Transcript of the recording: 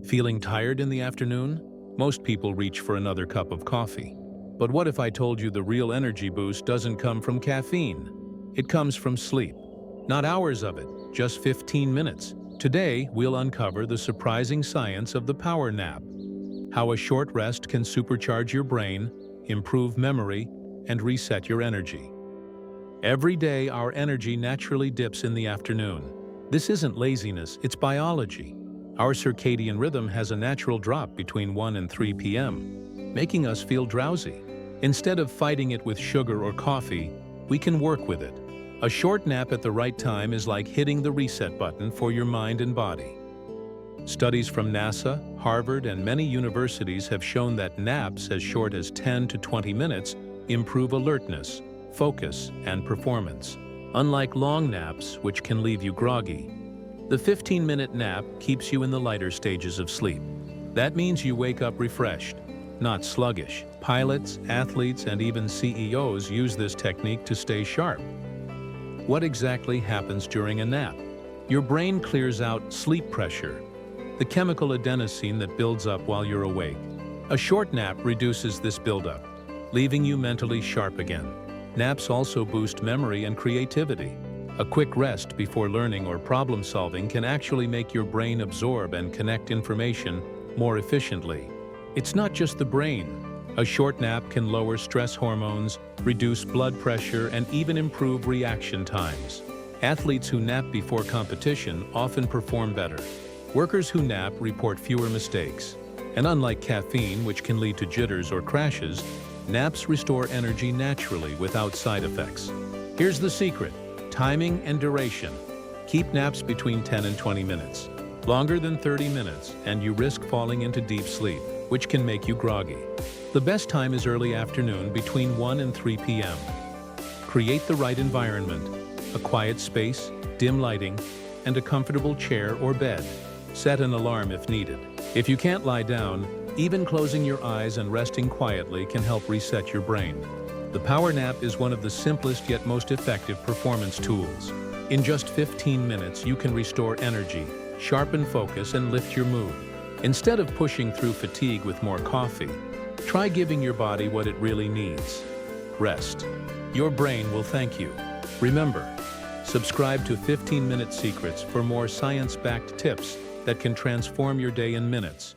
Feeling tired in the afternoon? Most people reach for another cup of coffee. But what if I told you the real energy boost doesn't come from caffeine? It comes from sleep. Not hours of it, just 15 minutes. Today, we'll uncover the surprising science of the power nap. How a short rest can supercharge your brain, improve memory, and reset your energy. Every day, our energy naturally dips in the afternoon. This isn't laziness, it's biology. Our circadian rhythm has a natural drop between 1 and 3 p.m., making us feel drowsy. Instead of fighting it with sugar or coffee, we can work with it. A short nap at the right time is like hitting the reset button for your mind and body. Studies from NASA, Harvard, and many universities have shown that naps as short as 10 to 20 minutes improve alertness, focus, and performance. Unlike long naps, which can leave you groggy, the 15-minute nap keeps you in the lighter stages of sleep. That means you wake up refreshed, not sluggish. Pilots, athletes, and even CEOs use this technique to stay sharp. What exactly happens during a nap? Your brain clears out sleep pressure, the chemical adenosine that builds up while you're awake. A short nap reduces this buildup, leaving you mentally sharp again. Naps also boost memory and creativity. A quick rest before learning or problem-solving can actually make your brain absorb and connect information more efficiently. It's not just the brain. A short nap can lower stress hormones, reduce blood pressure, and even improve reaction times. Athletes who nap before competition often perform better. Workers who nap report fewer mistakes. And unlike caffeine, which can lead to jitters or crashes, naps restore energy naturally without side effects. Here's the secret: timing and duration. Keep naps between 10 and 20 minutes. Longer than 30 minutes, and you risk falling into deep sleep, which can make you groggy. The best time is early afternoon between 1 and 3 p.m. Create the right environment: a quiet space, dim lighting, and a comfortable chair or bed. Set an alarm if needed. If you can't lie down, even closing your eyes and resting quietly can help reset your brain. The power nap is one of the simplest yet most effective performance tools. In just 15 minutes, you can restore energy, sharpen focus, and lift your mood. Instead of pushing through fatigue with more coffee, try giving your body what it really needs: rest. Your brain will thank you. Remember, subscribe to 15-Minute Secrets for more science-backed tips that can transform your day in minutes.